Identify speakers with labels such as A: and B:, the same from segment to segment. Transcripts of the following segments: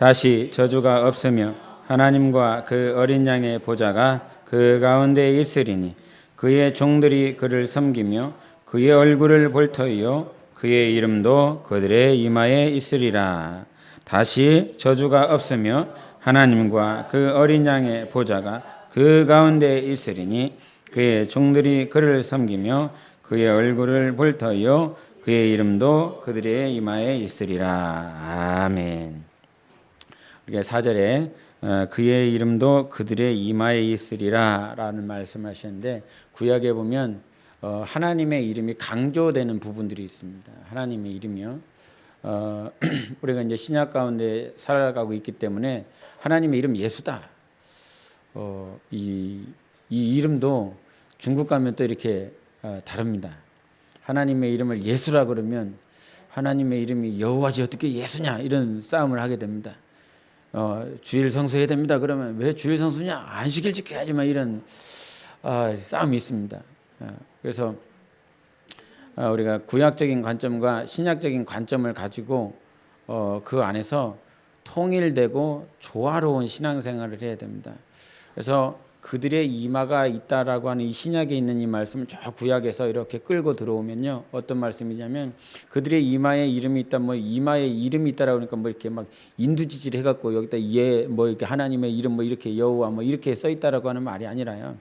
A: 다시 저주가 없으며 하나님과 그 어린 양의 보좌가 그 가운데 있으리니 그의 종들이 그를 섬기며 그의 얼굴을 볼 터이요 그의 이름도 그들의 이마에 있으리라. 다시 저주가 없으며 하나님과 그 어린 양의 보좌가 그 가운데 있으리니 그의 종들이 그를 섬기며 그의 얼굴을 볼 터이요 그의 이름도 그들의 이마에 있으리라. 아멘. 우리가 4절에 그의 이름도 그들의 이마에 있으리라 라는 말씀하시는데, 구약에 보면 하나님의 이름이 강조되는 부분들이 있습니다. 하나님의 이름이요. 우리가 이제 신약 가운데 살아가고 있기 때문에 하나님의 이름 예수다. 이 이름도 중국 가면 또 이렇게 다릅니다. 하나님의 이름을 예수라 그러면 하나님의 이름이 여호와지 어떻게 예수냐 이런 싸움을 하게 됩니다. 주일 성수해야 됩니다. 그러면 왜 주일 성수냐? 안식일 지켜야지만 이런 싸움이 있습니다. 그래서 우리가 구약적인 관점과 신약적인 관점을 가지고 그 안에서 통일되고 조화로운 신앙생활을 해야 됩니다. 그래서 그들의 이마가 있다라고 하는 이 신약에 있는 이 말씀을 저 구약에서 이렇게 끌고 들어오면요, 어떤 말씀이냐면 그들의 이마에 이름이 있다, 뭐 이마에 이름이 있다라고 하니까 뭐 이렇게 막 인두지질 해갖고 여기다 뭐 이렇게 하나님의 이름 뭐 이렇게 여호와 뭐 이렇게 써 있다라고 하는 말이 아니라요.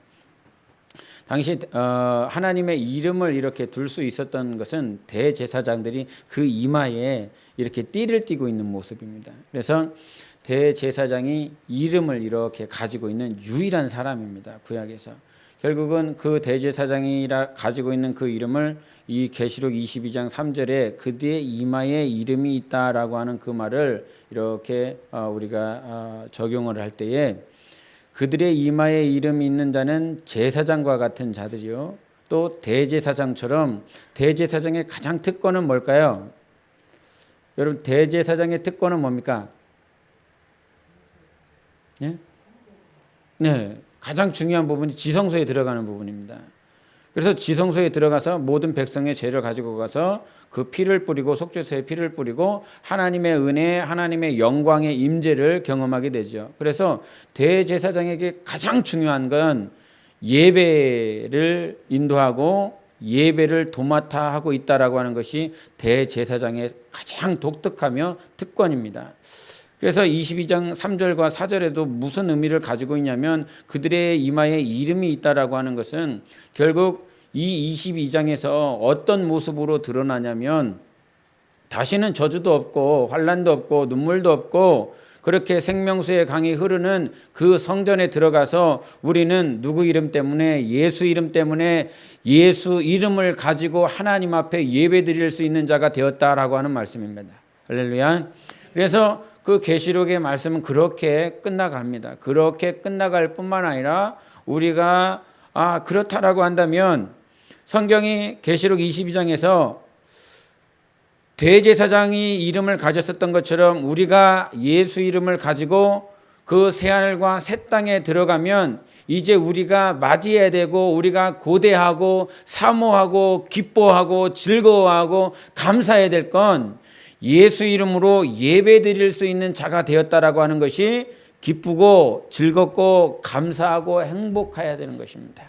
A: 당시 하나님의 이름을 이렇게 둘 수 있었던 것은 대제사장들이 그 이마에 이렇게 띠를 띠고 있는 모습입니다. 그래서 대제사장이 이름을 이렇게 가지고 있는 유일한 사람입니다. 구약에서. 결국은 그 대제사장이 가지고 있는 그 이름을 이 계시록 22장 3절에 그들의 이마에 이름이 있다라고 하는 그 말을 이렇게 우리가 적용을 할 때에 그들의 이마에 이름이 있는 자는 제사장과 같은 자들이요, 또 대제사장처럼 대제사장의 가장 특권은 뭘까요? 여러분, 대제사장의 특권은 뭡니까? 예? 네, 가장 중요한 부분이 지성소에 들어가는 부분입니다. 그래서 지성소에 들어가서 모든 백성의 죄를 가지고 가서 그 피를 뿌리고 속죄소에 피를 뿌리고 하나님의 은혜, 하나님의 영광의 임재를 경험하게 되죠. 그래서 대제사장에게 가장 중요한 건 예배를 인도하고 예배를 도맡아 하고 있다라고 하는 것이 대제사장의 가장 독특하며 특권입니다. 그래서 22장 3절과 4절에도 무슨 의미를 가지고 있냐면 그들의 이마에 이름이 있다라고 하는 것은 결국 이 22장에서 어떤 모습으로 드러나냐면 다시는 저주도 없고 환난도 없고 눈물도 없고 그렇게 생명수의 강이 흐르는 그 성전에 들어가서 우리는 누구 이름 때문에, 예수 이름 때문에 예수 이름을 가지고 하나님 앞에 예배드릴 수 있는 자가 되었다라고 하는 말씀입니다. 할렐루야. 그래서 그 계시록의 말씀은 그렇게 끝나갑니다. 그렇게 끝나갈 뿐만 아니라 우리가 그렇다라고 한다면 성경이 계시록 22장에서 대제사장이 이름을 가졌었던 것처럼 우리가 예수 이름을 가지고 그 새하늘과 새 땅에 들어가면 이제 우리가 맞이해야 되고 우리가 고대하고 사모하고 기뻐하고 즐거워하고 감사해야 될 건 예수 이름으로 예배드릴 수 있는 자가 되었다라고 하는 것이 기쁘고 즐겁고 감사하고 행복해야 되는 것입니다.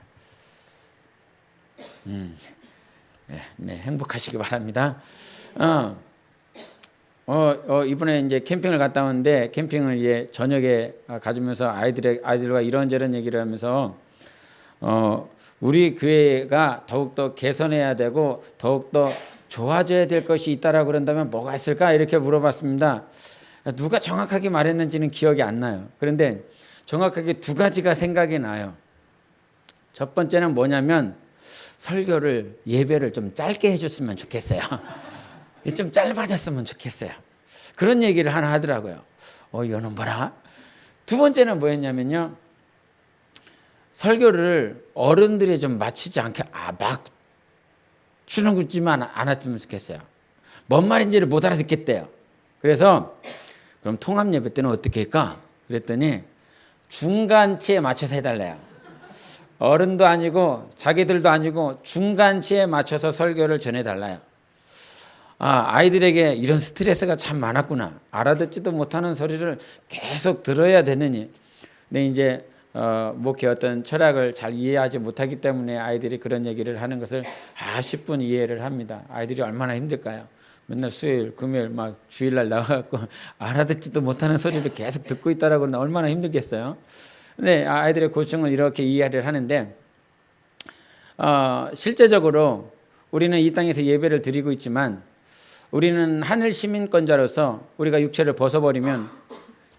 A: 네, 행복하시기 바랍니다. 이번에 이제 캠핑을 갔다 왔는데 캠핑을 이제 저녁에 가지면서 아이들과 이런저런 얘기를 하면서 우리 교회가 더욱더 개선해야 되고 더욱더 좋아져야 될 것이 있다라고 그런다면 뭐가 있을까 이렇게 물어봤습니다. 누가 정확하게 말했는지는 기억이 안 나요. 그런데 정확하게 두 가지가 생각이 나요. 첫 번째는 뭐냐면 설교를 예배를 좀 짧게 해줬으면 좋겠어요. 좀 짧아졌으면 좋겠어요. 그런 얘기를 하나 하더라고요. 이거는 뭐라? 두 번째는 뭐였냐면요, 설교를 어른들이 좀 맞추지 않게 막 주는구지만 않았으면 좋겠어요. 뭔 말인지를 못 알아듣겠대요. 그래서 그럼 통합 예배 때는 어떻게 할까? 그랬더니 중간치에 맞춰서 해달래요. 어른도 아니고 자기들도 아니고 중간치에 맞춰서 설교를 전해달라요. 아이들에게 이런 스트레스가 참 많았구나. 알아듣지도 못하는 소리를 계속 들어야 되느니. 근데 이제 목회 어떤 철학을 잘 이해하지 못하기 때문에 아이들이 그런 얘기를 하는 것을 10분 이해를 합니다. 아이들이 얼마나 힘들까요? 맨날 수요일, 금요일 막 주일날 나와갖고 알아듣지도 못하는 소리를 계속 듣고 있다라고 하면 얼마나 힘들겠어요. 근데 아이들의 고충을 이렇게 이해를 하는데 실제적으로 우리는 이 땅에서 예배를 드리고 있지만 우리는 하늘 시민권자로서 우리가 육체를 벗어버리면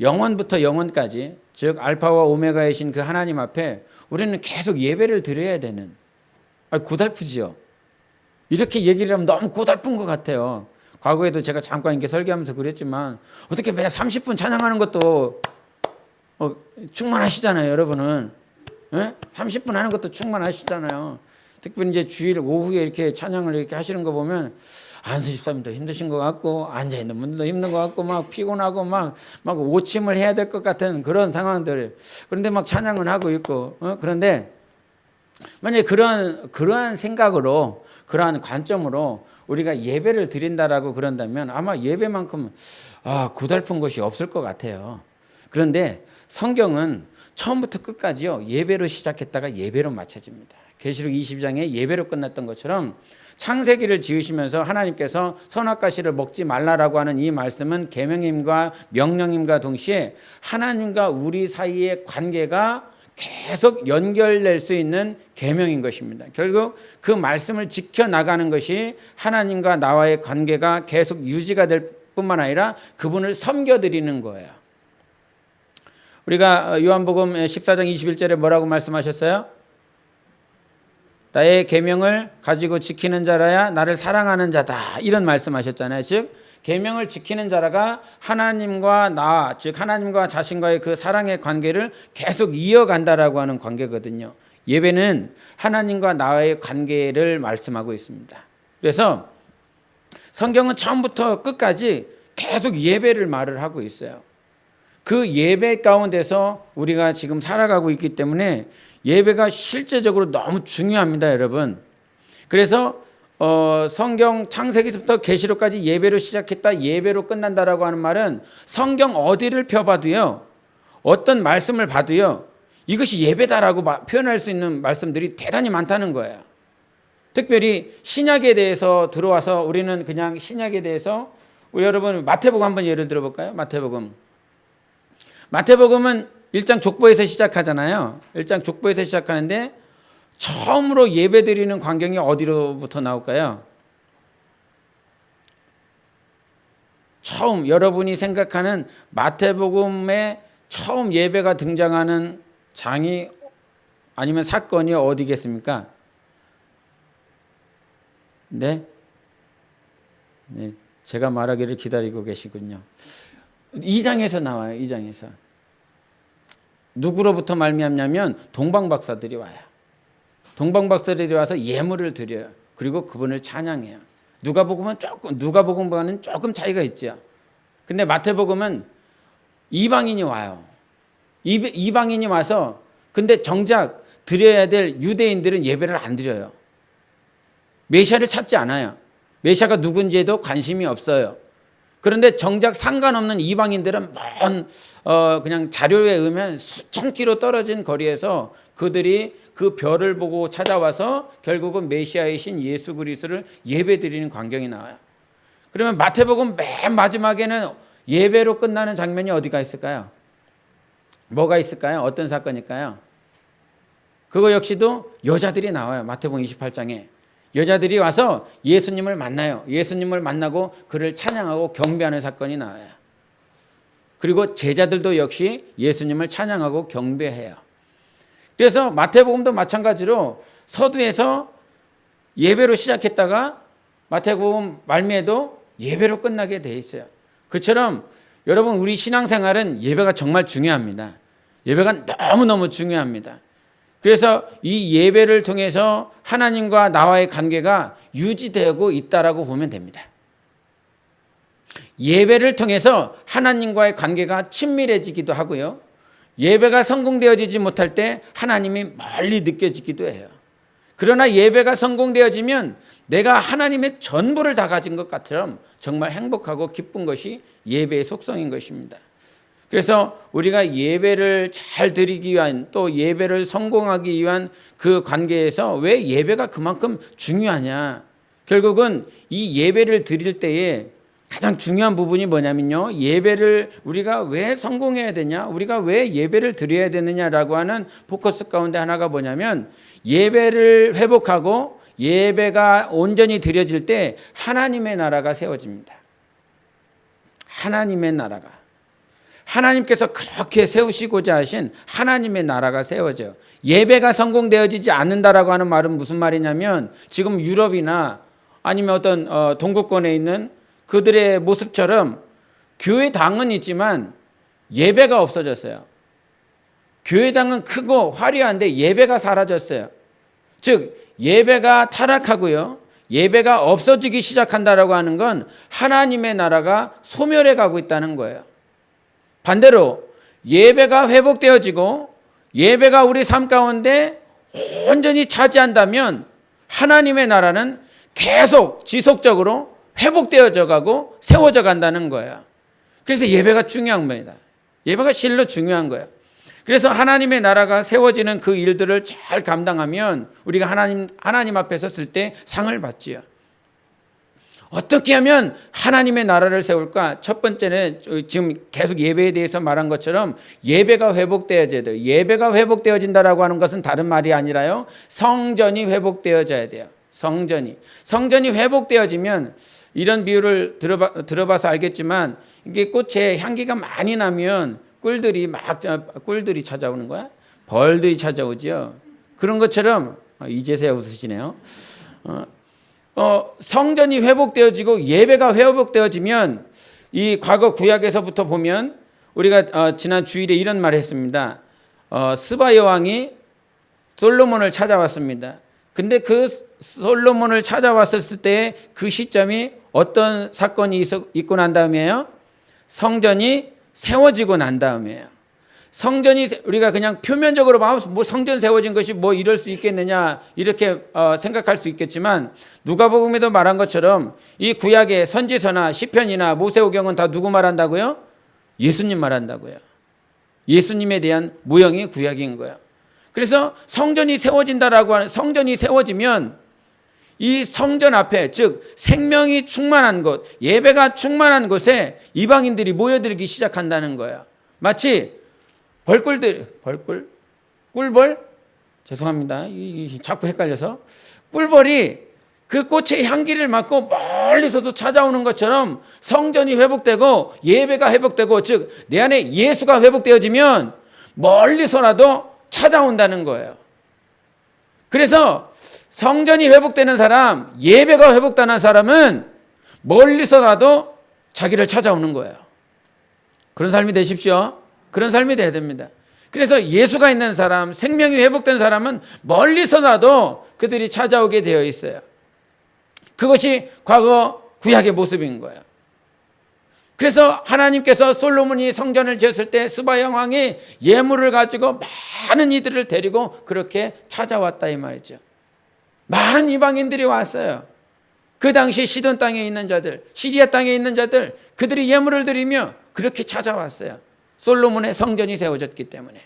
A: 영원부터 영원까지, 즉 알파와 오메가이신 그 하나님 앞에 우리는 계속 예배를 드려야 되는, 고달프지요. 이렇게 얘기를 하면 너무 고달픈 것 같아요. 과거에도 제가 잠깐 이렇게 설교하면서 그랬지만 어떻게 매일 30분 찬양하는 것도 충만하시잖아요, 여러분은. 30분 하는 것도 충만하시잖아요. 특별히 이제 주일 오후에 이렇게 찬양을 이렇게 하시는 거 보면 안수 집사님도 힘드신 것 같고 앉아 있는 분들도 힘든 것 같고 막 피곤하고 막 오침을 해야 될 것 같은 그런 상황들. 그런데 막 찬양을 하고 있고 그런데 만약에 그러한 생각으로, 그러한 관점으로 우리가 예배를 드린다라고 그런다면 아마 예배만큼 고달픈 것이 없을 것 같아요. 그런데 성경은 처음부터 끝까지요, 예배로 시작했다가 예배로 마쳐집니다. 계시록 22장에 예배로 끝났던 것처럼 창세기를 지으시면서 하나님께서 선악과실을 먹지 말라라고 하는 이 말씀은 계명임과 명령임과 동시에 하나님과 우리 사이의 관계가 계속 연결될 수 있는 계명인 것입니다. 결국 그 말씀을 지켜나가는 것이 하나님과 나와의 관계가 계속 유지가 될 뿐만 아니라 그분을 섬겨드리는 거예요. 우리가 요한복음 14장 21절에 뭐라고 말씀하셨어요? 나의 계명을 가지고 지키는 자라야 나를 사랑하는 자다, 이런 말씀하셨잖아요. 즉 계명을 지키는 자라가 하나님과 나, 즉 하나님과 자신과의 그 사랑의 관계를 계속 이어간다라고 하는 관계거든요. 예배는 하나님과 나의 관계를 말씀하고 있습니다. 그래서 성경은 처음부터 끝까지 계속 예배를 말을 하고 있어요. 그 예배 가운데서 우리가 지금 살아가고 있기 때문에 예배가 실제적으로 너무 중요합니다, 여러분. 그래서 성경 창세기부터 계시록까지 예배로 시작했다, 예배로 끝난다라고 하는 말은 성경 어디를 펴봐도요, 어떤 말씀을 봐도요, 이것이 예배다라고 표현할 수 있는 말씀들이 대단히 많다는 거예요. 특별히 신약에 대해서 들어와서 우리는 그냥 신약에 대해서 우리 여러분 마태복음 한번 예를 들어볼까요? 마태복음은 1장 족보에서 시작하잖아요. 1장 족보에서 시작하는데 처음으로 예배드리는 광경이 어디로부터 나올까요? 처음 여러분이 생각하는 마태복음에 처음 예배가 등장하는 장이 아니면 사건이 어디겠습니까? 네? 제가 말하기를 기다리고 계시군요. 2장에서 나와요. 2장에서. 누구로부터 말미암냐면 동방박사들이 와요. 동방박사들이 와서 예물을 드려요. 그리고 그분을 찬양해요. 누가복음과는 조금 차이가 있죠. 근데 마태복음은 이방인이 와요. 이방인이 와서 근데 정작 드려야 될 유대인들은 예배를 안 드려요. 메시아를 찾지 않아요. 메시아가 누군지에도 관심이 없어요. 그런데 정작 상관없는 이방인들은 먼 그냥 자료에 의하면 수천 킬로 떨어진 거리에서 그들이 그 별을 보고 찾아와서 결국은 메시아이신 예수 그리스도를 예배드리는 광경이 나와요. 그러면 마태복음 맨 마지막에는 예배로 끝나는 장면이 어디가 있을까요? 뭐가 있을까요? 어떤 사건일까요? 그거 역시도 여자들이 나와요. 마태복음 28장에. 여자들이 와서 예수님을 만나요. 예수님을 만나고 그를 찬양하고 경배하는 사건이 나와요. 그리고 제자들도 역시 예수님을 찬양하고 경배해요. 그래서 마태복음도 마찬가지로 서두에서 예배로 시작했다가 마태복음 말미에도 예배로 끝나게 돼 있어요. 그처럼 여러분 우리 신앙생활은 예배가 정말 중요합니다. 예배가 너무너무 중요합니다. 그래서 이 예배를 통해서 하나님과 나와의 관계가 유지되고 있다라고 보면 됩니다. 예배를 통해서 하나님과의 관계가 친밀해지기도 하고요. 예배가 성공되어지지 못할 때 하나님이 멀리 느껴지기도 해요. 그러나 예배가 성공되어지면 내가 하나님의 전부를 다 가진 것 같처럼 정말 행복하고 기쁜 것이 예배의 속성인 것입니다. 그래서 우리가 예배를 잘 드리기 위한, 또 예배를 성공하기 위한 그 관계에서 왜 예배가 그만큼 중요하냐, 결국은 이 예배를 드릴 때에 가장 중요한 부분이 뭐냐면요, 예배를 우리가 왜 성공해야 되냐, 우리가 왜 예배를 드려야 되느냐라고 하는 포커스 가운데 하나가 뭐냐면, 예배를 회복하고 예배가 온전히 드려질 때 하나님의 나라가 세워집니다. 하나님의 나라가, 하나님께서 그렇게 세우시고자 하신 하나님의 나라가 세워져요. 예배가 성공되어지지 않는다라고 하는 말은 무슨 말이냐면, 지금 유럽이나 아니면 어떤 동구권에 있는 그들의 모습처럼 교회당은 있지만 예배가 없어졌어요. 교회당은 크고 화려한데 예배가 사라졌어요. 즉 예배가 타락하고요, 예배가 없어지기 시작한다라고 하는 건 하나님의 나라가 소멸해 가고 있다는 거예요. 반대로 예배가 회복되어지고 예배가 우리 삶 가운데 온전히 차지한다면 하나님의 나라는 계속 지속적으로 회복되어져 가고 세워져 간다는 거예요. 그래서 예배가 중요한 겁니다. 예배가 실로 중요한 거예요. 그래서 하나님의 나라가 세워지는 그 일들을 잘 감당하면 우리가 하나님 앞에 섰을 때 상을 받지요. 어떻게 하면 하나님의 나라를 세울까? 첫 번째는 지금 계속 예배에 대해서 말한 것처럼 예배가 회복되어져야 돼요. 예배가 회복되어진다라고 하는 것은 다른 말이 아니라요, 성전이 회복되어져야 돼요. 성전이 회복되어지면, 이런 비유를 들어봐서 알겠지만, 이게 꽃에 향기가 많이 나면 꿀들이 찾아오는 거야? 벌들이 찾아오지요. 그런 것처럼, 이제서야 웃으시네요. 성전이 회복되어지고 예배가 회복되어지면, 이 과거 구약에서부터 보면 우리가 지난 주일에 이런 말을 했습니다. 스바 여왕이 솔로몬을 찾아왔습니다. 근데 그 솔로몬을 찾아왔을 때 그 시점이 어떤 사건이 있고 난 다음이에요? 성전이 세워지고 난 다음이에요. 성전이, 우리가 그냥 표면적으로 뭐 성전 세워진 것이 뭐 이럴 수 있겠느냐 이렇게 생각할 수 있겠지만, 누가복음에도 말한 것처럼 이 구약의 선지서나 시편이나 모세오경은 다 누구 말한다고요? 예수님 말한다고요. 예수님에 대한 모형이 구약인 거예요. 그래서 성전이 세워진다라고 하는, 성전이 세워지면 이 성전 앞에, 즉 생명이 충만한 곳, 예배가 충만한 곳에 이방인들이 모여들기 시작한다는 거예요. 마치 꿀벌? 죄송합니다. 자꾸 헷갈려서. 꿀벌이 그 꽃의 향기를 맡고 멀리서도 찾아오는 것처럼 성전이 회복되고 예배가 회복되고, 즉 내 안에 예수가 회복되어지면 멀리서라도 찾아온다는 거예요. 그래서 성전이 회복되는 사람, 예배가 회복되는 사람은 멀리서라도 자기를 찾아오는 거예요. 그런 삶이 되십시오. 그런 삶이 돼야 됩니다. 그래서 예수가 있는 사람, 생명이 회복된 사람은 멀리서라도 그들이 찾아오게 되어 있어요. 그것이 과거 구약의 모습인 거예요. 그래서 하나님께서 솔로몬이 성전을 지었을 때 스바 여왕이 예물을 가지고 많은 이들을 데리고 그렇게 찾아왔다 이 말이죠. 많은 이방인들이 왔어요. 그 당시 시돈 땅에 있는 자들, 시리아 땅에 있는 자들, 그들이 예물을 드리며 그렇게 찾아왔어요. 솔로몬의 성전이 세워졌기 때문에.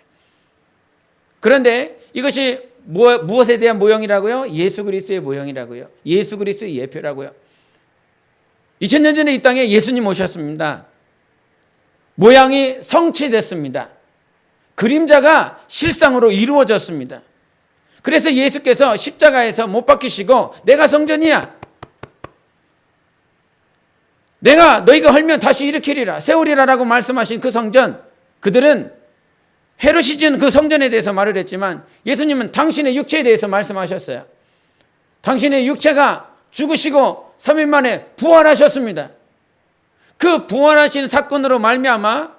A: 그런데 이것이 무엇에 대한 모형이라고요? 예수 그리스도의 모형이라고요. 예수 그리스도의 예표라고요. 2000년 전에 이 땅에 예수님 오셨습니다. 모양이 성취됐습니다. 그림자가 실상으로 이루어졌습니다. 그래서 예수께서 십자가에서 못 박히시고, 내가 성전이야, 내가 너희가 헐면 다시 일으키리라, 세우리라라고 말씀하신 그 성전, 그들은 헤롯이 지은 그 성전에 대해서 말을 했지만 예수님은 당신의 육체에 대해서 말씀하셨어요. 당신의 육체가 죽으시고 3일 만에 부활하셨습니다. 그 부활하신 사건으로 말미암아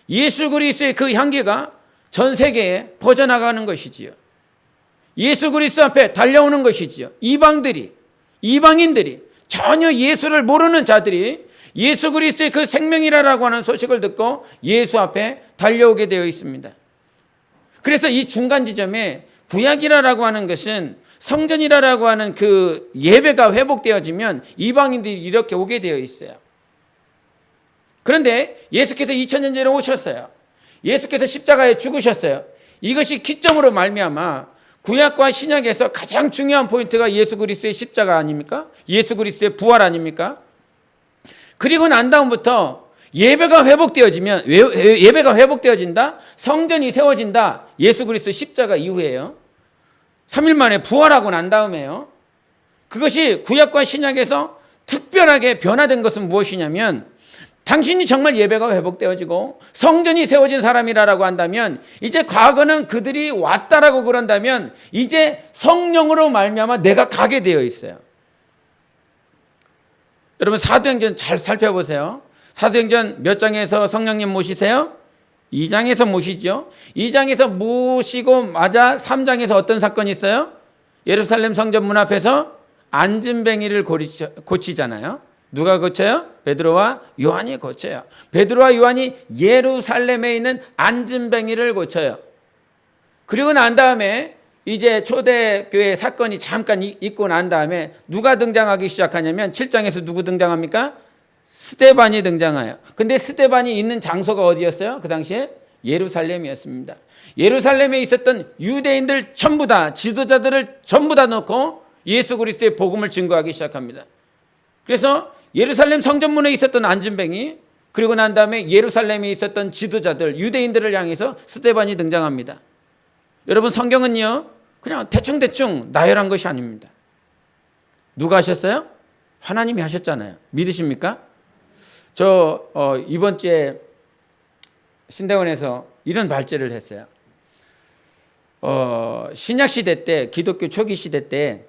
A: 예수 그리스도의 그 향기가 전 세계에 퍼져나가는 것이지요. 예수 그리스도 앞에 달려오는 것이지요. 이방인들이 전혀 예수를 모르는 자들이 예수 그리스도의 그 생명이라고 하는 소식을 듣고 예수 앞에 달려오게 되어 있습니다. 그래서 이 중간 지점에 구약이라고 하는 것은 성전이라고 하는 그 예배가 회복되어지면 이방인들이 이렇게 오게 되어 있어요. 그런데 예수께서 2000년 전에 오셨어요. 예수께서 십자가에 죽으셨어요. 이것이 기점으로 말미암아 구약과 신약에서 가장 중요한 포인트가 예수 그리스도의 십자가 아닙니까? 예수 그리스도의 부활 아닙니까? 그리고 난 다음부터 예배가 회복되어진다. 성전이 세워진다. 예수 그리스도 십자가 이후에요. 3일 만에 부활하고 난 다음에요. 그것이 구약과 신약에서 특별하게 변화된 것은 무엇이냐면, 당신이 정말 예배가 회복되어지고 성전이 세워진 사람이라고 한다면, 이제 과거는 그들이 왔다라고 그런다면 이제 성령으로 말미암아 내가 가게 되어 있어요. 여러분 사도행전 잘 살펴보세요. 사도행전 몇 장에서 성령님 모시세요? 2장에서 모시죠. 2장에서 모시고 맞아 3장에서 어떤 사건이 있어요? 예루살렘 성전 문 앞에서 안진뱅이를 고치잖아요. 누가 고쳐요? 베드로와 요한이 고쳐요. 베드로와 요한이 예루살렘에 있는 안진뱅이를 고쳐요. 그리고 난 다음에 이제 초대교회 사건이 잠깐 있고 난 다음에 누가 등장하기 시작하냐면 7장에서 누구 등장합니까? 스데반이 등장해요. 근데 스데반이 있는 장소가 어디였어요? 그 당시에 예루살렘이었습니다. 예루살렘에 있었던 유대인들 전부 다, 지도자들을 전부 다 넣고 예수 그리스도의 복음을 증거하기 시작합니다. 그래서 예루살렘 성전문에 있었던 안진뱅이, 그리고 난 다음에 예루살렘에 있었던 지도자들, 유대인들을 향해서 스데반이 등장합니다. 여러분 성경은요 그냥 대충 나열한 것이 아닙니다. 누가 하셨어요? 하나님이 하셨잖아요. 믿으십니까? 저 이번 주에 신대원에서 이런 발제를 했어요. 신약 시대 때, 기독교 초기 시대 때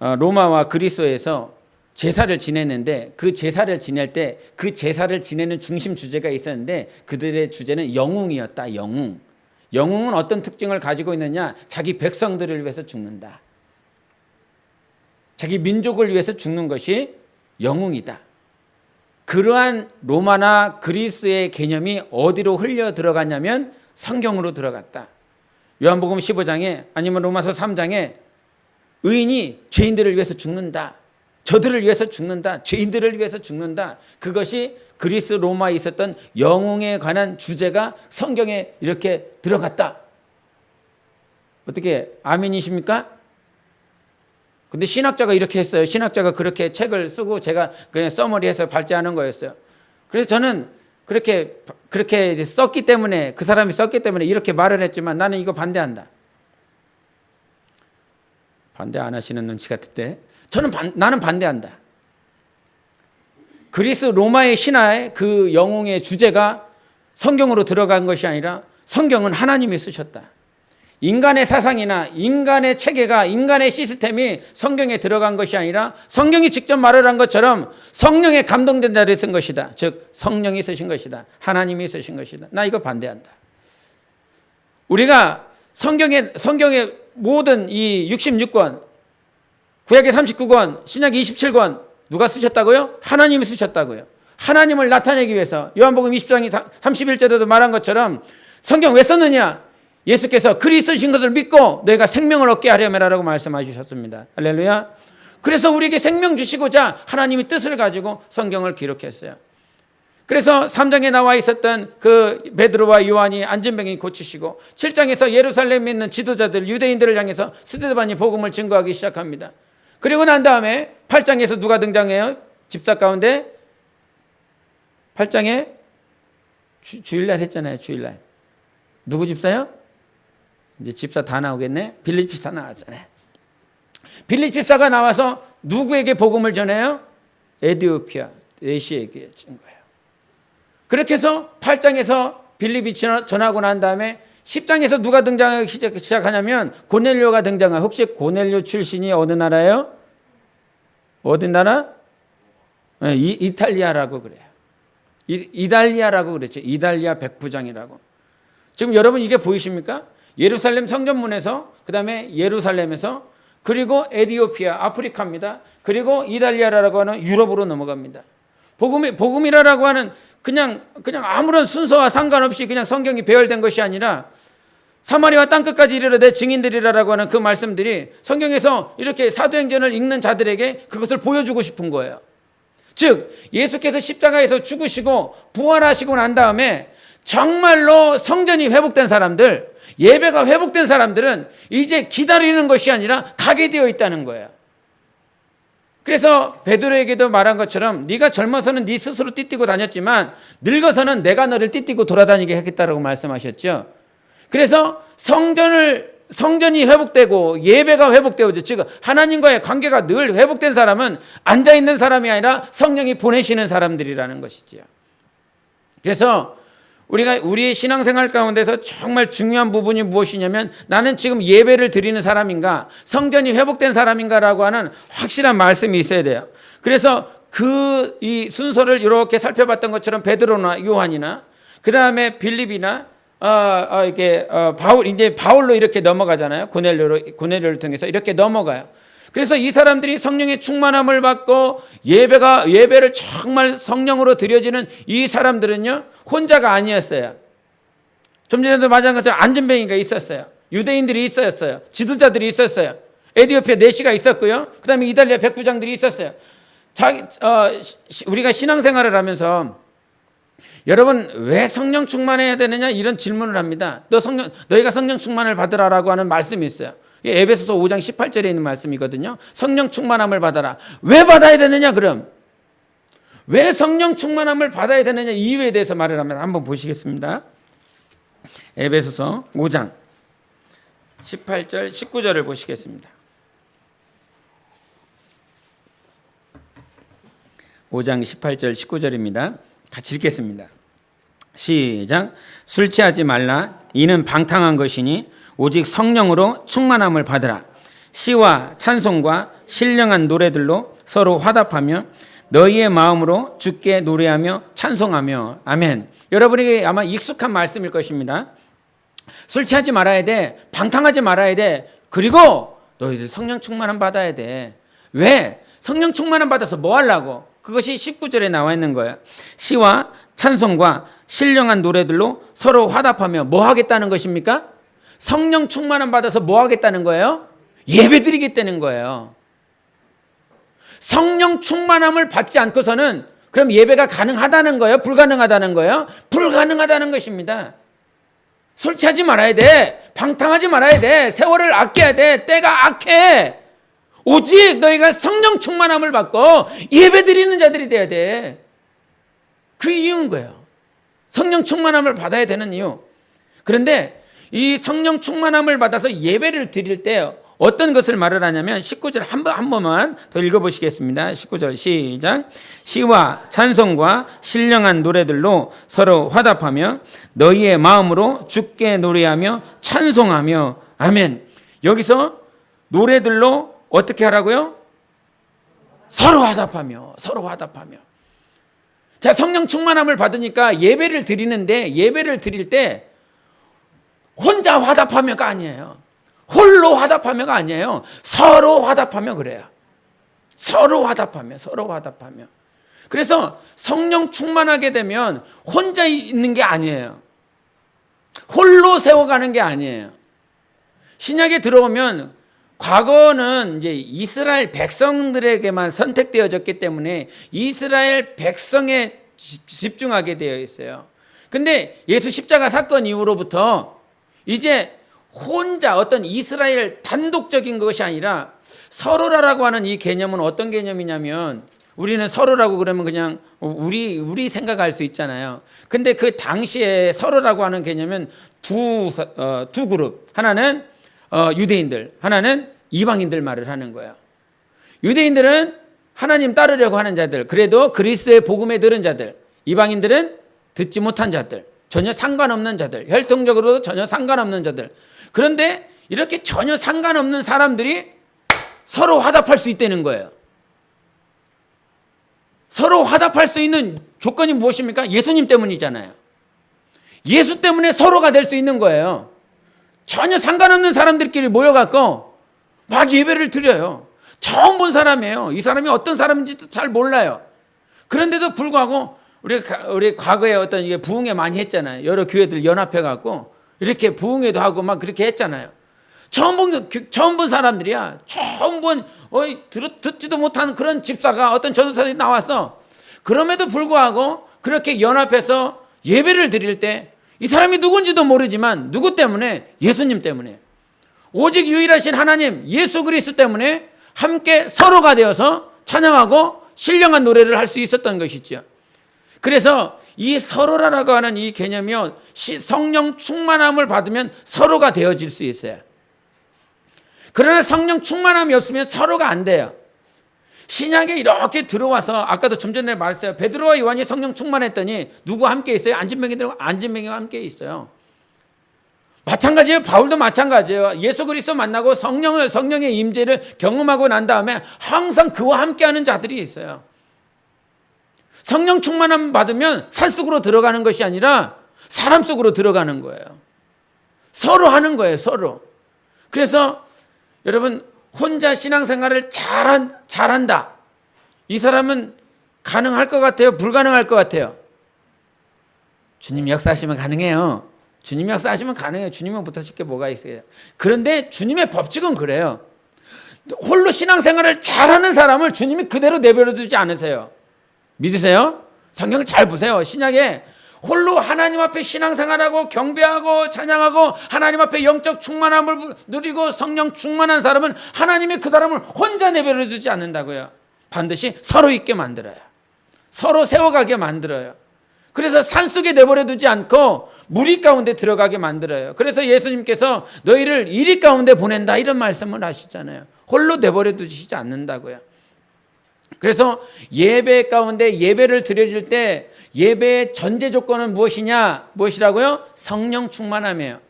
A: 로마와 그리스에서 제사를 지냈는데, 그 제사를 지낼 때 그 제사를 지내는 중심 주제가 있었는데 그들의 주제는 영웅이었다. 영웅은 어떤 특징을 가지고 있느냐? 자기 백성들을 위해서 죽는다. 자기 민족을 위해서 죽는 것이 영웅이다. 그러한 로마나 그리스의 개념이 어디로 흘려 들어갔냐면 성경으로 들어갔다. 요한복음 15장에 아니면 로마서 3장에 의인이 죄인들을 위해서 죽는다. 저들을 위해서 죽는다. 죄인들을 위해서 죽는다. 그것이 그리스 로마에 있었던 영웅에 관한 주제가 성경에 이렇게 들어갔다. 어떻게 아멘이십니까? 근데 신학자가 이렇게 했어요. 신학자가 그렇게 책을 쓰고 제가 그냥 서머리해서 발제하는 거였어요. 그래서 저는 그렇게 썼기 때문에, 그 사람이 썼기 때문에 이렇게 말을 했지만 나는 이거 반대한다. 반대 안 하시는 눈치 같은데 나는 반대한다. 그리스 로마의 신화의 그 영웅의 주제가 성경으로 들어간 것이 아니라 성경은 하나님이 쓰셨다. 인간의 사상이나 인간의 체계가, 인간의 시스템이 성경에 들어간 것이 아니라 성경이 직접 말을 한 것처럼 성령에 감동된 자를 쓴 것이다. 즉 성령이 쓰신 것이다. 하나님이 쓰신 것이다. 나 이거 반대한다. 우리가 성경의 모든 이 66권, 구약의 39권, 신약의 27권 누가 쓰셨다고요? 하나님이 쓰셨다고요. 하나님을 나타내기 위해서 요한복음 20장 31절에도 말한 것처럼 성경 왜 썼느냐? 예수께서 그리스도신 것을 믿고 너희가 생명을 얻게 하려면라고 말씀하셨습니다. 할렐루야. 그래서 우리에게 생명 주시고자 하나님이 뜻을 가지고 성경을 기록했어요. 그래서 3장에 나와 있었던 그 베드로와 요한이 안진뱅이 고치시고, 7장에서 예루살렘에 있는 지도자들, 유대인들을 향해서 스데반이 복음을 증거하기 시작합니다. 그리고 난 다음에 8장에서 누가 등장해요? 집사 가운데 8장에 주일날 했잖아요. 주일날 누구 집사요? 이제 집사 다 나오겠네. 빌립 집사 나왔잖아요. 빌립 집사가 나와서 누구에게 복음을 전해요? 에디오피아 내시에게 준 거예요. 그렇게 해서 8장에서 빌립이 전하고 난 다음에 10장에서 누가 등장하기 시작하냐면 고넬료가 등장해요. 혹시 고넬료 출신이 어느 나라예요? 어디 나라? 이탈리아라고 그래요. 이달리아라고 그랬죠. 이달리아 백부장이라고. 지금 여러분 이게 보이십니까? 예루살렘 성전문에서, 그 다음에 예루살렘에서, 그리고 에디오피아, 아프리카입니다. 그리고 이달리아라고 하는 유럽으로 넘어갑니다. 복음이라고 하는 그냥 아무런 순서와 상관없이 그냥 성경이 배열된 것이 아니라 사마리아 땅끝까지 이르러 내 증인들이라고 하는 그 말씀들이 성경에서 이렇게 사도행전을 읽는 자들에게 그것을 보여주고 싶은 거예요. 즉 예수께서 십자가에서 죽으시고 부활하시고 난 다음에 정말로 성전이 회복된 사람들, 예배가 회복된 사람들은 이제 기다리는 것이 아니라 가게 되어 있다는 거예요. 그래서 베드로에게도 말한 것처럼 네가 젊어서는 네 스스로 띠띠고 다녔지만 늙어서는 내가 너를 띠띠고 돌아다니게 하겠다라고 말씀하셨죠. 그래서 성전이 회복되고 예배가 회복되어져, 즉 하나님과의 관계가 늘 회복된 사람은 앉아있는 사람이 아니라 성령이 보내시는 사람들이라는 것이지요. 그래서 우리가 우리의 신앙생활 가운데서 정말 중요한 부분이 무엇이냐면 나는 지금 예배를 드리는 사람인가, 성전이 회복된 사람인가라고 하는 확실한 말씀이 있어야 돼요. 그래서 이 순서를 이렇게 살펴봤던 것처럼 베드로나 요한이나 그 다음에 빌립이나 바울로 이렇게 넘어가잖아요. 고넬료를 통해서 이렇게 넘어가요. 그래서 이 사람들이 성령의 충만함을 받고 예배를 정말 성령으로 드려지는 이 사람들은요, 혼자가 아니었어요. 좀 전에도 말한 것처럼 안전뱅이가 있었어요. 유대인들이 있었어요. 지도자들이 있었어요. 에디오피아 내시가 있었고요. 그 다음에 이달리아 백부장들이 있었어요. 우리가 신앙생활을 하면서 여러분 왜 성령 충만해야 되느냐 이런 질문을 합니다. 너희가 성령 충만을 받으라라고 하는 말씀이 있어요. 에베소서 5장 18절에 있는 말씀이거든요. 성령 충만함을 받아라. 왜 받아야 되느냐 그럼? 왜 성령 충만함을 받아야 되느냐 이유에 대해서 말을 하면 한번 보시겠습니다. 에베소서 5장 18절 19절을 보시겠습니다. 5장 18절 19절입니다. 같이 읽겠습니다. 시작. 술 취하지 말라. 이는 방탕한 것이니 오직 성령으로 충만함을 받으라. 시와 찬송과 신령한 노래들로 서로 화답하며 너희의 마음으로 주께 노래하며 찬송하며. 아멘. 여러분에게 아마 익숙한 말씀일 것입니다. 술 취하지 말아야 돼. 방탕하지 말아야 돼. 그리고 너희들 성령 충만함 받아야 돼. 왜? 성령 충만함 받아서 뭐 하려고? 그것이 19절에 나와 있는 거예요. 시와 찬송과 신령한 노래들로 서로 화답하며 뭐 하겠다는 것입니까? 성령 충만함 받아서 뭐 하겠다는 거예요? 예배 드리겠다는 거예요. 성령 충만함을 받지 않고서는 그럼 예배가 가능하다는 거예요? 불가능하다는 거예요? 불가능하다는 것입니다. 술 취하지 말아야 돼. 방탕하지 말아야 돼. 세월을 아껴야 돼. 때가 악해. 오직 너희가 성령 충만함을 받고 예배 드리는 자들이 돼야 돼. 그 이유인 거예요. 성령 충만함을 받아야 되는 이유. 그런데 이 성령 충만함을 받아서 예배를 드릴 때 어떤 것을 말을 하냐면 19절 한 번만 더 읽어보시겠습니다. 19절 시작. 시와 찬송과 신령한 노래들로 서로 화답하며 너희의 마음으로 주께 노래하며 찬송하며. 아멘. 여기서 노래들로 어떻게 하라고요? 서로 화답하며. 자, 성령 충만함을 받으니까 예배를 드리는데 예배를 드릴 때 혼자 화답하며가 아니에요. 홀로 화답하며가 아니에요. 서로 화답하며 그래요. 서로 화답하며. 그래서 성령 충만하게 되면 혼자 있는 게 아니에요. 홀로 세워가는 게 아니에요. 신약에 들어오면 과거는 이제 이스라엘 백성들에게만 선택되어졌기 때문에 이스라엘 백성에 집중하게 되어 있어요. 근데 예수 십자가 사건 이후로부터 이제 혼자 어떤 이스라엘 단독적인 것이 아니라 서로라고 하는 이 개념은 어떤 개념이냐면 우리는 서로라고 그러면 그냥 우리 생각할 수 있잖아요. 근데 그 당시에 서로라고 하는 개념은 두 그룹. 하나는 유대인들, 하나는 이방인들 말을 하는 거예요. 유대인들은 하나님 따르려고 하는 자들, 그래도 그리스도의 복음에 들은 자들. 이방인들은 듣지 못한 자들, 전혀 상관없는 자들, 혈통적으로도 전혀 상관없는 자들. 그런데 이렇게 전혀 상관없는 사람들이 서로 화답할 수 있다는 거예요. 서로 화답할 수 있는 조건이 무엇입니까? 예수님 때문이잖아요. 예수 때문에 서로가 될 수 있는 거예요. 전혀 상관없는 사람들끼리 모여갖고 막 예배를 드려요. 처음 본 사람이에요. 이 사람이 어떤 사람인지도 잘 몰라요. 그런데도 불구하고 우리 과거에 어떤 이게 부흥회 많이 했잖아요. 여러 교회들 연합해갖고 이렇게 부흥회도 하고 막 그렇게 했잖아요. 처음 본 사람들이야. 처음 본 듣지도 못한 그런 집사가 어떤 전도사들이 나왔어. 그럼에도 불구하고 그렇게 연합해서 예배를 드릴 때 이 사람이 누군지도 모르지만 누구 때문에? 예수님 때문에. 오직 유일하신 하나님 예수 그리스도 때문에 함께 서로가 되어서 찬양하고 신령한 노래를 할 수 있었던 것이죠. 그래서 이 서로라고 하는 이 개념이요, 성령 충만함을 받으면 서로가 되어질 수 있어요. 그러나 성령 충만함이 없으면 서로가 안 돼요. 신약에 이렇게 들어와서 아까도 좀 전에 말했어요. 베드로와 요한이 성령 충만했더니 누구 함께 있어요? 안진뱅이와 함께 있어요. 마찬가지예요. 바울도 마찬가지예요. 예수 그리스도 만나고 성령의 임재를 경험하고 난 다음에 항상 그와 함께하는 자들이 있어요. 성령 충만함 받으면 산속으로 들어가는 것이 아니라 사람 속으로 들어가는 거예요. 서로 하는 거예요. 서로. 그래서 여러분 혼자 신앙생활을 잘한다. 이 사람은 가능할 것 같아요? 불가능할 것 같아요? 주님 역사하시면 가능해요. 주님 역사하시면 가능해요. 주님은 못하실 게 뭐가 있어요. 그런데 주님의 법칙은 그래요. 홀로 신앙생활을 잘하는 사람을 주님이 그대로 내버려 두지 않으세요. 믿으세요? 성경을 잘 보세요. 신약에 홀로 하나님 앞에 신앙생활하고 경배하고 찬양하고 하나님 앞에 영적 충만함을 누리고 성령 충만한 사람은 하나님이 그 사람을 혼자 내버려 두지 않는다고요. 반드시 서로 있게 만들어요. 서로 세워가게 만들어요. 그래서 산속에 내버려 두지 않고 무리 가운데 들어가게 만들어요. 그래서 예수님께서 너희를 이리 가운데 보낸다 이런 말씀을 하시잖아요. 홀로 내버려 두시지 않는다고요. 그래서 예배 가운데 예배를 드려질 때 예배의 전제 조건은 무엇이라고요? 성령 충만함이에요.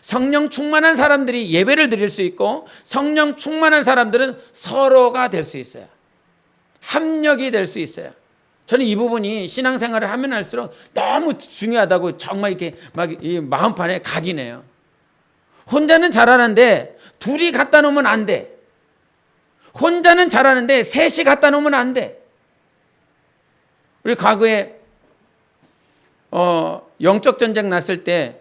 A: 성령 충만한 사람들이 예배를 드릴 수 있고 성령 충만한 사람들은 서로가 될 수 있어요. 합력이 될 수 있어요. 저는 이 부분이 신앙생활을 하면 할수록 너무 중요하다고 정말 이렇게 막 이 마음판에 각이네요. 혼자는 잘하는데 둘이 갖다 놓으면 안 돼. 혼자는 잘하는데 셋이 갖다 놓으면 안 돼. 우리 과거에 영적 전쟁 났을 때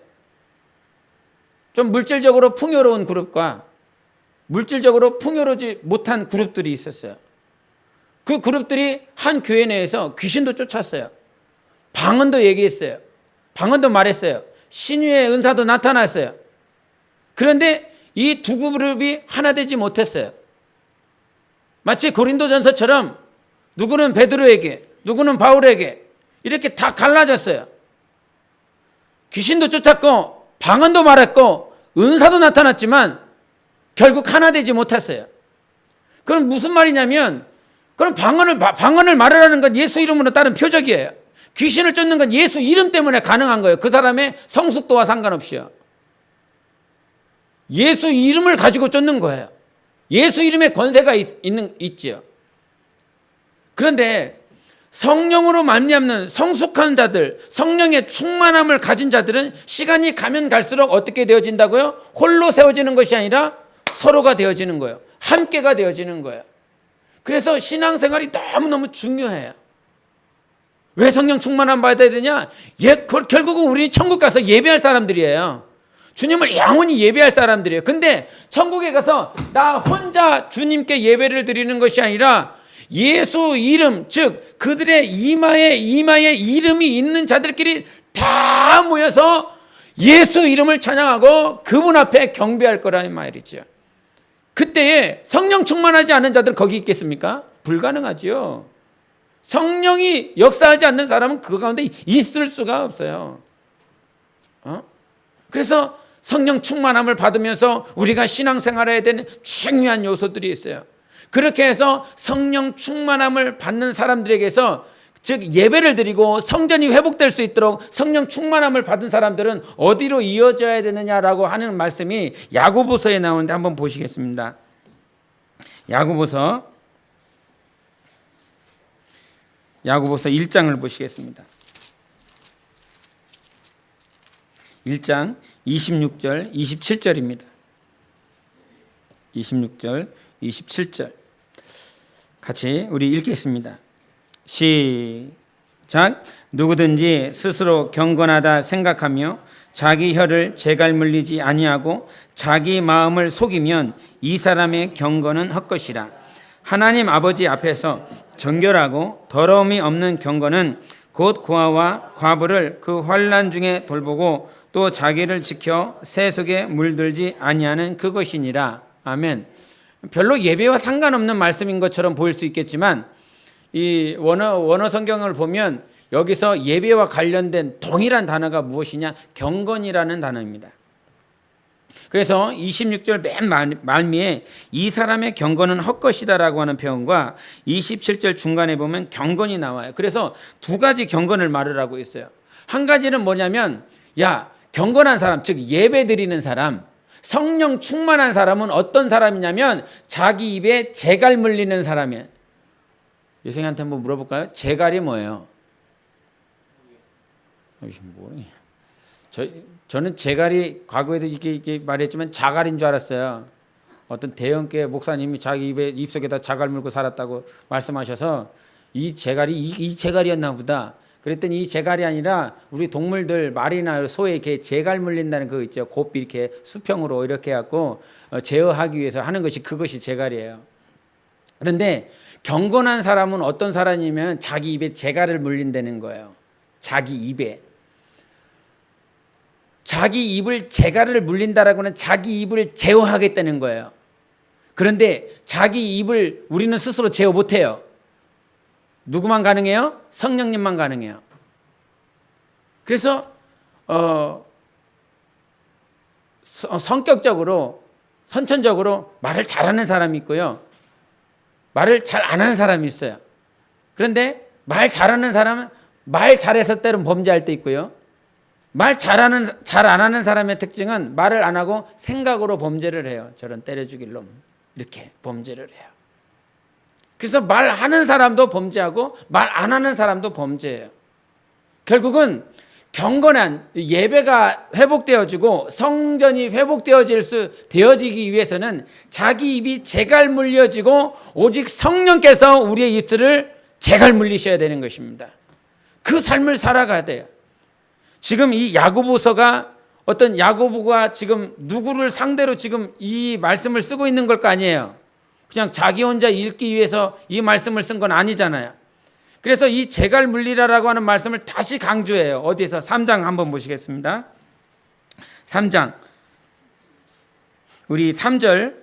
A: 좀 물질적으로 풍요로운 그룹과 물질적으로 풍요로지 못한 그룹들이 있었어요. 그 그룹들이 한 교회 내에서 귀신도 쫓았어요. 방언도 얘기했어요. 방언도 말했어요. 신유의 은사도 나타났어요. 그런데 이 두 그룹이 하나 되지 못했어요. 마치 고린도전서처럼 누구는 베드로에게 누구는 바울에게 이렇게 다 갈라졌어요. 귀신도 쫓았고 방언도 말했고 은사도 나타났지만 결국 하나 되지 못했어요. 그럼 무슨 말이냐면 그럼 방언을 말하라는 건 예수 이름으로 따른 표적이에요. 귀신을 쫓는 건 예수 이름 때문에 가능한 거예요. 그 사람의 성숙도와 상관없이요. 예수 이름을 가지고 쫓는 거예요. 예수 이름의 권세가 있지요. 그런데 성령으로 말미암는 성숙한 자들, 성령의 충만함을 가진 자들은 시간이 가면 갈수록 어떻게 되어진다고요? 홀로 세워지는 것이 아니라 서로가 되어지는 거예요. 함께가 되어지는 거예요. 그래서 신앙생활이 너무너무 중요해요. 왜 성령 충만함 받아야 되냐? 결국은 우리 천국 가서 예배할 사람들이에요. 주님을 영원히 예배할 사람들이에요. 근데 천국에 가서 나 혼자 주님께 예배를 드리는 것이 아니라 예수 이름, 즉 그들의 이마에 이름이 있는 자들끼리 다 모여서 예수 이름을 찬양하고 그분 앞에 경배할 거라는 말이죠. 그때에 성령 충만하지 않은 자들은 거기 있겠습니까? 불가능하지요. 성령이 역사하지 않는 사람은 그 가운데 있을 수가 없어요. 그래서 성령 충만함을 받으면서 우리가 신앙생활해야 되는 중요한 요소들이 있어요. 그렇게 해서 성령 충만함을 받는 사람들에게서 즉 예배를 드리고 성전이 회복될 수 있도록 성령 충만함을 받은 사람들은 어디로 이어져야 되느냐라고 하는 말씀이 야고보서에 나오는데 한번 보시겠습니다. 야고보서 1장을 보시겠습니다. 1장 26절 27절입니다. 26절 27절 같이 우리 읽겠습니다. 시작. 누구든지 스스로 경건하다 생각하며
B: 자기 혀를 재갈 물리지 아니하고 자기 마음을 속이면 이 사람의 경건은 헛것이라. 하나님 아버지 앞에서 정결하고 더러움이 없는 경건은 곧 고아와 과부를 그 환난 중에 돌보고 또 자기를 지켜 새 속에 물들지 아니하는 그것이니라. 아멘. 별로 예배와 상관없는 말씀인 것처럼 보일 수 있겠지만 이 원어 성경을 보면 여기서 예배와 관련된 동일한 단어가 무엇이냐? 경건이라는 단어입니다. 그래서 26절 맨 말미에 이 사람의 경건은 헛것이다라고 하는 표현과 27절 중간에 보면 경건이 나와요. 그래서 두 가지 경건을 말을 하고 있어요. 한 가지는 뭐냐면 경건한 사람, 즉 예배 드리는 사람, 성령 충만한 사람은 어떤 사람이냐면 자기 입에 재갈 물리는 사람이에요. 여생한테 한번 물어볼까요? 재갈이 뭐예요? 저는 재갈이 과거에도 이렇게 말했지만 자갈인 줄 알았어요. 어떤 대형교회 목사님이 자기 입속에다 자갈 물고 살았다고 말씀하셔서 이 재갈이 이 재갈이었나 보다. 그랬더니 이 재갈이 아니라 우리 동물들 말이나 소에 이렇게 재갈 물린다는 거 있죠. 곱비 이렇게 수평으로 이렇게 해갖고 제어하기 위해서 하는 것이 그것이 재갈이에요. 그런데 경건한 사람은 어떤 사람이면 자기 입에 재갈을 물린다는 거예요. 자기 입에. 자기 입을 재갈을 물린다라고 하는 자기 입을 제어하겠다는 거예요. 그런데 자기 입을 우리는 스스로 제어 못해요. 누구만 가능해요? 성령님만 가능해요. 그래서 성격적으로 선천적으로 말을 잘하는 사람이 있고요. 말을 잘 안 하는 사람이 있어요. 그런데 말 잘하는 사람은 말 잘해서 때론 범죄할 때 있고요. 말 잘 안 하는 사람의 특징은 말을 안 하고 생각으로 범죄를 해요. 저런 때려 죽일 놈 이렇게 범죄를 해요. 그래서 말하는 사람도 범죄하고 말 안 하는 사람도 범죄해요. 결국은 경건한 예배가 회복되어지고 성전이 되어지기 위해서는 자기 입이 재갈 물려지고 오직 성령께서 우리의 입술을 재갈 물리셔야 되는 것입니다. 그 삶을 살아가야 돼요. 지금 이 야고보서가 어떤 야고보가 지금 누구를 상대로 지금 이 말씀을 쓰고 있는 걸 거 아니에요. 그냥 자기 혼자 읽기 위해서 이 말씀을 쓴 건 아니잖아요. 그래서 이 재갈 물리라라고 하는 말씀을 다시 강조해요. 어디에서? 3장 한번 보시겠습니다. 3장 우리 3절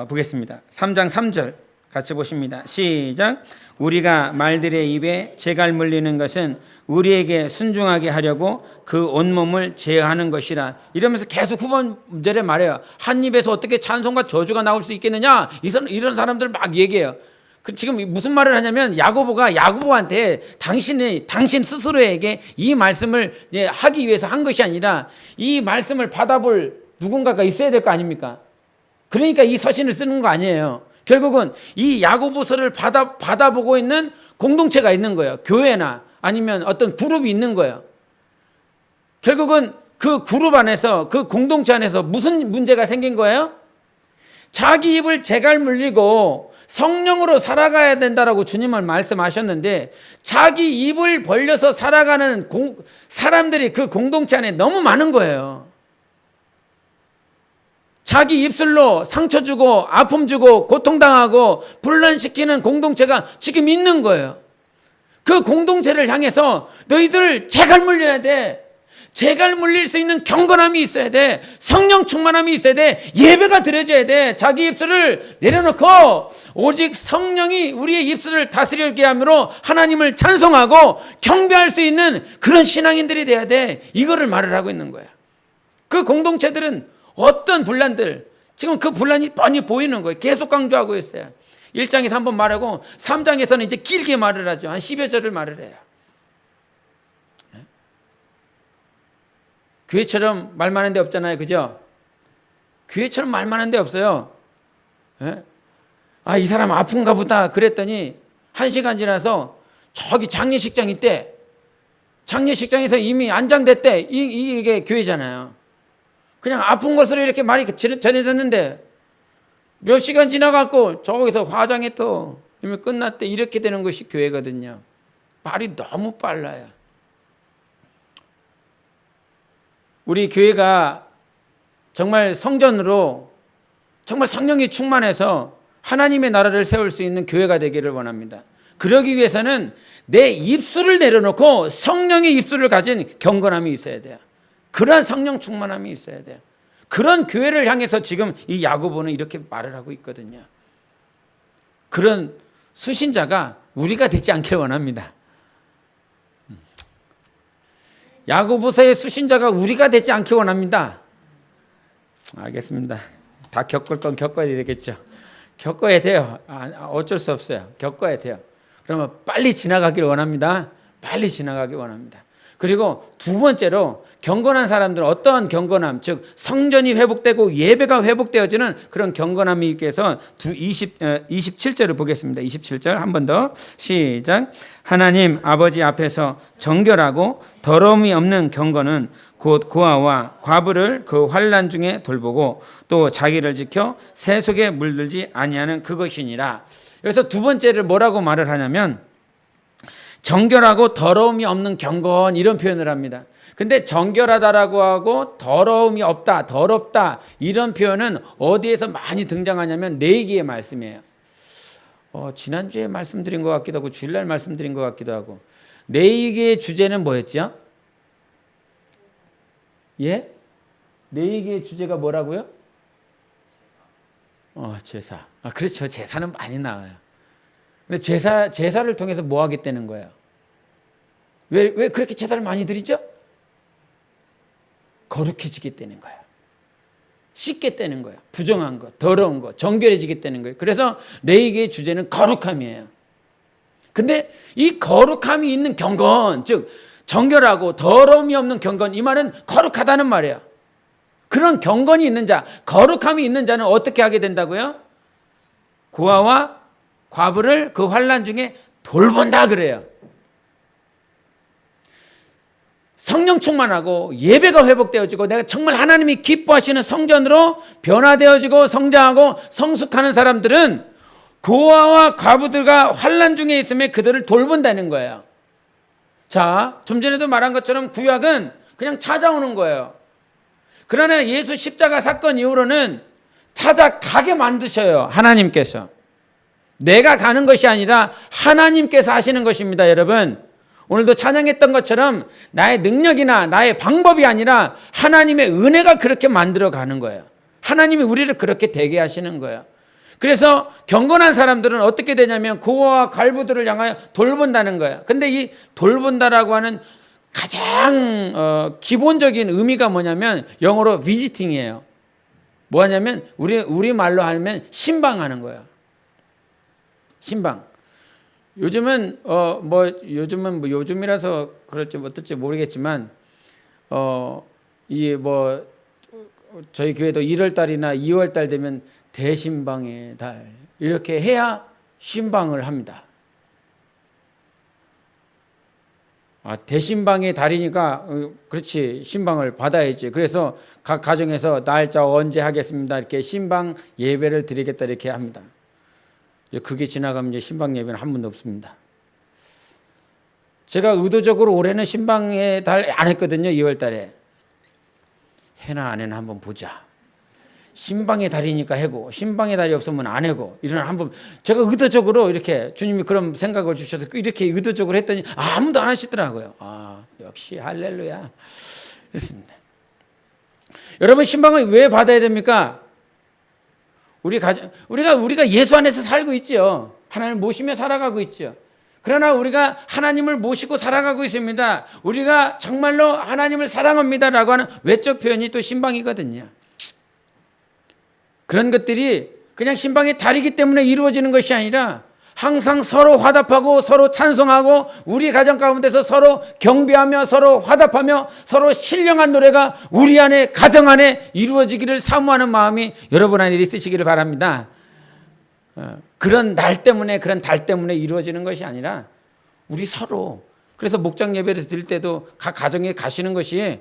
B: 보겠습니다. 3장 3절 같이 보십니다. 시작. 우리가 말들의 입에 재갈 물리는 것은 우리에게 순종하게 하려고 그 온몸을 제어하는 것이라. 이러면서 계속 후반절에 말해요. 한 입에서 어떻게 찬송과 저주가 나올 수 있겠느냐. 이런 사람들 막 얘기해요. 지금 무슨 말을 하냐면 야고보가 야고보한테 당신 스스로에게 이 말씀을 하기 위해서 한 것이 아니라 이 말씀을 받아볼 누군가가 있어야 될 거 아닙니까? 그러니까 이 서신을 쓰는 거 아니에요. 결국은 이 야고보서를 받아보고 있는 공동체가 있는 거예요. 교회나 아니면 어떤 그룹이 있는 거예요. 결국은 그 그룹 안에서 그 공동체 안에서 무슨 문제가 생긴 거예요? 자기 입을 재갈 물리고 성령으로 살아가야 된다라고 주님은 말씀하셨는데 자기 입을 벌려서 살아가는 사람들이 그 공동체 안에 너무 많은 거예요. 자기 입술로 상처 주고 아픔 주고 고통당하고 분란시키는 공동체가 지금 있는 거예요. 그 공동체를 향해서 너희들 재갈 물려야 돼. 재갈 물릴 수 있는 경건함이 있어야 돼. 성령 충만함이 있어야 돼. 예배가 드려져야 돼. 자기 입술을 내려놓고 오직 성령이 우리의 입술을 다스리게 함으로 하나님을 찬송하고 경배할 수 있는 그런 신앙인들이 돼야 돼. 이거를 말을 하고 있는 거야. 그 공동체들은 어떤 분란들, 지금 그 분란이 뻔히 보이는 거예요. 계속 강조하고 있어요. 1장에서 한번 말하고 3장에서는 이제 길게 말을 하죠. 한 10여 절을 말을 해요. 교회처럼 말 많은 데 없잖아요. 그죠? 교회처럼 말 많은 데 없어요. 이 사람 아픈가 보다 그랬더니 1시간 지나서 저기 장례식장 있대. 장례식장에서 이미 안장됐대. 이게 교회잖아요. 그냥 아픈 것으로 이렇게 말이 전해졌는데 몇 시간 지나갖고 저기서 화장에 또 이미 끝났대. 이렇게 되는 것이 교회거든요. 말이 너무 빨라요. 우리 교회가 정말 성전으로 정말 성령이 충만해서 하나님의 나라를 세울 수 있는 교회가 되기를 원합니다. 그러기 위해서는 내 입술을 내려놓고 성령의 입술을 가진 경건함이 있어야 돼요. 그러한 성령 충만함이 있어야 돼요. 그런 교회를 향해서 지금 이 야고보는 이렇게 말을 하고 있거든요. 그런 수신자가 우리가 되지 않기를 원합니다. 야고보서의 수신자가 우리가 되지 않기 원합니다. 알겠습니다. 다 겪을 건 겪어야 되겠죠. 겪어야 돼요. 어쩔 수 없어요. 겪어야 돼요. 그러면 빨리 지나가길 원합니다. 빨리 지나가길 원합니다. 그리고 두 번째로 경건한 사람들은 어떠한 경건함, 즉 성전이 회복되고 예배가 회복되어지는 그런 경건함이 있기 위해서 27절을 보겠습니다. 27절 한 번 더 시작. 하나님 아버지 앞에서 정결하고 더러움이 없는 경건은 곧 고아와 과부를 그 환난 중에 돌보고 또 자기를 지켜 세속에 물들지 아니하는 그것이니라. 여기서 두 번째를 뭐라고 말을 하냐면 정결하고 더러움이 없는 경건 이런 표현을 합니다. 근데 정결하다라고 하고 더러움이 없다, 더럽다 이런 표현은 어디에서 많이 등장하냐면 레위기의 말씀이에요. 지난주에 말씀드린 것 같기도 하고 주일날 말씀드린 것 같기도 하고 레위기의 주제는 뭐였죠? 예? 레위기의 주제가 뭐라고요? 제사. 그렇죠. 제사는 많이 나와요. 근데 제사를 통해서 뭐 하겠다는 거예요? 왜 그렇게 제사를 많이 드리죠? 거룩해지겠다는 거예요. 씻겠다는 거예요. 부정한 거, 더러운 거, 정결해지겠다는 거예요. 그래서 레위기의 주제는 거룩함이에요. 근데 이 거룩함이 있는 경건, 즉 정결하고 더러움이 없는 경건, 이 말은 거룩하다는 말이에요. 그런 경건이 있는 자, 거룩함이 있는 자는 어떻게 하게 된다고요? 고아와 과부를 그 환난 중에 돌본다 그래요. 성령 충만하고 예배가 회복되어지고 내가 정말 하나님이 기뻐하시는 성전으로 변화되어지고 성장하고 성숙하는 사람들은 고아와 과부들과 환난 중에 있으면 그들을 돌본다는 거예요. 자, 좀 전에도 말한 것처럼 구약은 그냥 찾아오는 거예요. 그러나 예수 십자가 사건 이후로는 찾아가게 만드셔요. 하나님께서. 내가 가는 것이 아니라 하나님께서 하시는 것입니다. 여러분, 오늘도 찬양했던 것처럼 나의 능력이나 나의 방법이 아니라 하나님의 은혜가 그렇게 만들어 가는 거예요. 하나님이 우리를 그렇게 되게 하시는 거예요. 그래서 경건한 사람들은 어떻게 되냐면 고아와 과부들을 향하여 돌본다는 거예요. 근데 이 돌본다라고 하는 가장 기본적인 의미가 뭐냐면 영어로 비지팅이에요. 뭐냐면 우리 말로 하면 신방하는 거예요. 신방. 요즘은 요즘이라서 그럴지 어떨지 모르겠지만 저희 교회도 1월 달이나 2월 달 되면 대신방의 달 이렇게 해야 신방을 합니다. 대신방의 달이니까 그렇지 신방을 받아야지. 그래서 각 가정에서 날짜 언제 하겠습니다 이렇게 신방 예배를 드리겠다 이렇게 합니다. 그게 지나가면 이제 신방 예배는 한 번도 없습니다. 제가 의도적으로 올해는 신방의 달 안 했거든요. 2월 달에. 해나 안 해나 한번 보자. 신방의 달이니까 해고, 신방의 달이 없으면 안 해고, 이런 한번 제가 의도적으로 이렇게 주님이 그런 생각을 주셔서 이렇게 의도적으로 했더니 아무도 안 하시더라고요. 역시 할렐루야. 그렇습니다. 여러분 신방을 왜 받아야 됩니까? 우리가 예수 안에서 살고 있죠. 하나님을 모시며 살아가고 있죠. 그러나 우리가 하나님을 모시고 살아가고 있습니다. 우리가 정말로 하나님을 사랑합니다라고 하는 외적 표현이 또 신방이거든요. 그런 것들이 그냥 신방의 달이기 때문에 이루어지는 것이 아니라 항상 서로 화답하고 서로 찬송하고 우리 가정 가운데서 서로 경배하며 서로 화답하며 서로 신령한 노래가 우리 안에 가정 안에 이루어지기를 사모하는 마음이 여러분 안에 있으시기를 바랍니다. 그런 날 때문에 그런 달 때문에 이루어지는 것이 아니라 우리 서로 그래서 목장 예배를 드릴 때도 각 가정에 가시는 것이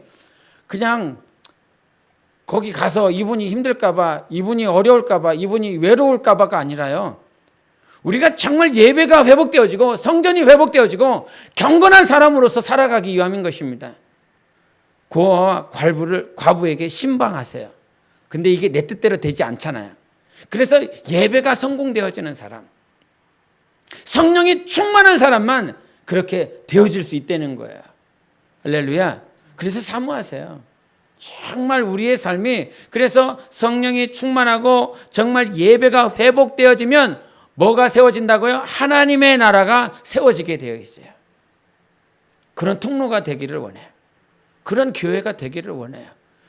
B: 그냥 거기 가서 이분이 힘들까봐 이분이 어려울까봐 이분이 외로울까봐가 아니라요. 우리가 정말 예배가 회복되어지고 성전이 회복되어지고 경건한 사람으로서 살아가기 위함인 것입니다. 고아와 과부에게 신방하세요. 근데 이게 내 뜻대로 되지 않잖아요. 그래서 예배가 성공되어지는 사람, 성령이 충만한 사람만 그렇게 되어질 수 있다는 거예요. 할렐루야. 그래서 사모하세요. 정말 우리의 삶이 그래서 성령이 충만하고 정말 예배가 회복되어지면 뭐가 세워진다고요? 하나님의 나라가 세워지게 되어 있어요. 그런 통로가 되기를 원해요. 그런 교회가 되기를 원해요.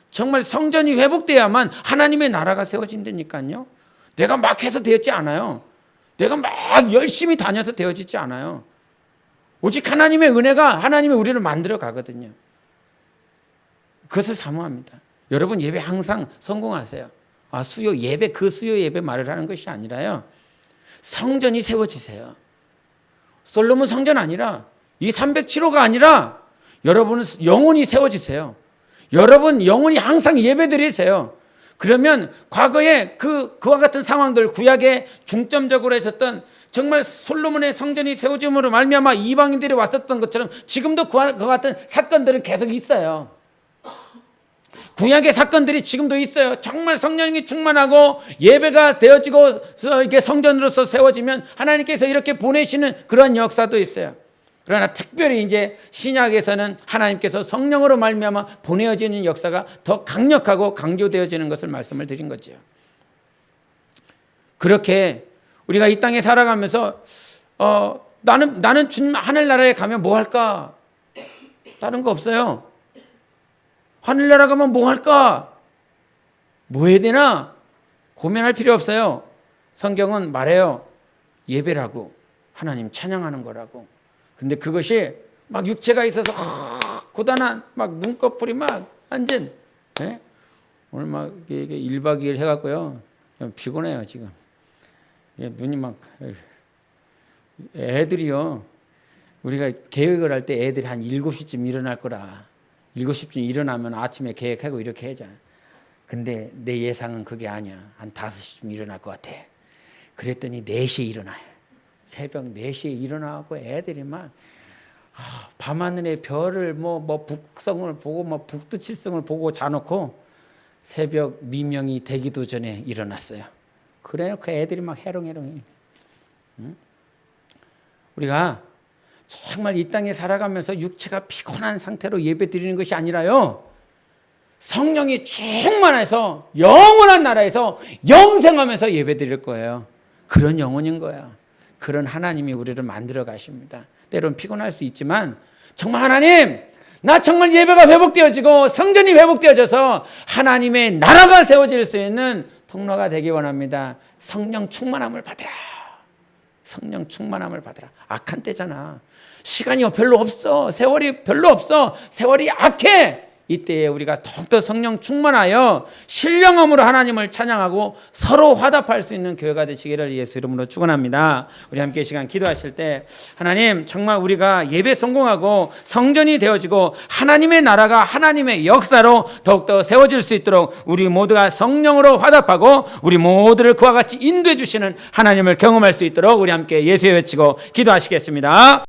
B: 정말 성전이 회복돼야만 하나님의 나라가 세워진다니까요. 내가 막 해서 되었지 않아요. 내가 막 열심히 다녀서 되어지지 않아요. 오직 하나님의 은혜가 하나님이 우리를 만들어 가거든요. 그것을 사모합니다. 여러분 예배 항상 성공하세요. 수요 예배, 그 수요 예배 말을 하는 것이 아니라요. 성전이 세워지세요. 솔로몬 성전 아니라 이 307호가 아니라 여러분은 영혼이 세워지세요. 여러분 영혼이 항상 예배 드리세요. 그러면 과거에 그와 같은 상황들, 구약에 중점적으로 했었던 정말 솔로몬의 성전이 세워짐으로 말미암아 이방인들이 왔었던 것처럼 지금도 그와 같은 사건들은 계속 있어요. 구약의 사건들이 지금도 있어요. 정말 성령이 충만하고 예배가 되어지고 이게 성전으로서 세워지면 하나님께서 이렇게 보내시는 그런 역사도 있어요. 그러나 특별히 이제 신약에서는 하나님께서 성령으로 말미암아 보내어지는 역사가 더 강력하고 강조되어지는 것을 말씀을 드린 거죠. 그렇게 우리가 이 땅에 살아가면서 나는 주님 하늘나라에 가면 뭐 할까? 다른 거 없어요. 하늘나라 가면 뭐 할까? 뭐 해야 되나? 고민할 필요 없어요. 성경은 말해요. 예배라고, 하나님 찬양하는 거라고. 근데 그것이 막 육체가 있어서 고단한 막 눈꺼풀이 막 완전 오늘 막 이게 1박 2일 해갖고요. 피곤해요 지금. 눈이 막 애들이요. 우리가 계획을 할 때 애들이 한 7시쯤 일어날 거라. 7시쯤 일어나면 아침에 계획하고 이렇게 하자. 근데 내 예상은 그게 아니야. 한 5시쯤 일어날 것 같아. 그랬더니 4시에 일어나요. 새벽 4시에 일어나고 애들이 막 밤하늘의 별을 뭐 북성을 보고 뭐 북두칠성을 보고 자놓고 새벽 미명이 되기도 전에 일어났어요. 그래놓고 애들이 막 해롱해롱해. 우리가 정말 이 땅에 살아가면서 육체가 피곤한 상태로 예배 드리는 것이 아니라요. 성령이 충만해서 영원한 나라에서 영생하면서 예배 드릴 거예요. 그런 영혼인 거예요. 그런 하나님이 우리를 만들어 가십니다. 때로는 피곤할 수 있지만 정말 하나님, 나 정말 예배가 회복되어지고 성전이 회복되어져서 하나님의 나라가 세워질 수 있는 통로가 되기 원합니다. 성령 충만함을 받으라. 성령 충만함을 받으라. 악한 때잖아. 시간이 별로 없어. 세월이 별로 없어. 세월이 악해. 이때에 우리가 더욱더 성령 충만하여 신령함으로 하나님을 찬양하고 서로 화답할 수 있는 교회가 되시기를 예수 이름으로 축원합니다. 우리 함께 이 시간 기도하실 때 하나님 정말 우리가 예배 성공하고 성전이 되어지고 하나님의 나라가 하나님의 역사로 더욱더 세워질 수 있도록 우리 모두가 성령으로 화답하고 우리 모두를 그와 같이 인도해 주시는 하나님을 경험할 수 있도록 우리 함께 예수의 외치고 기도하시겠습니다.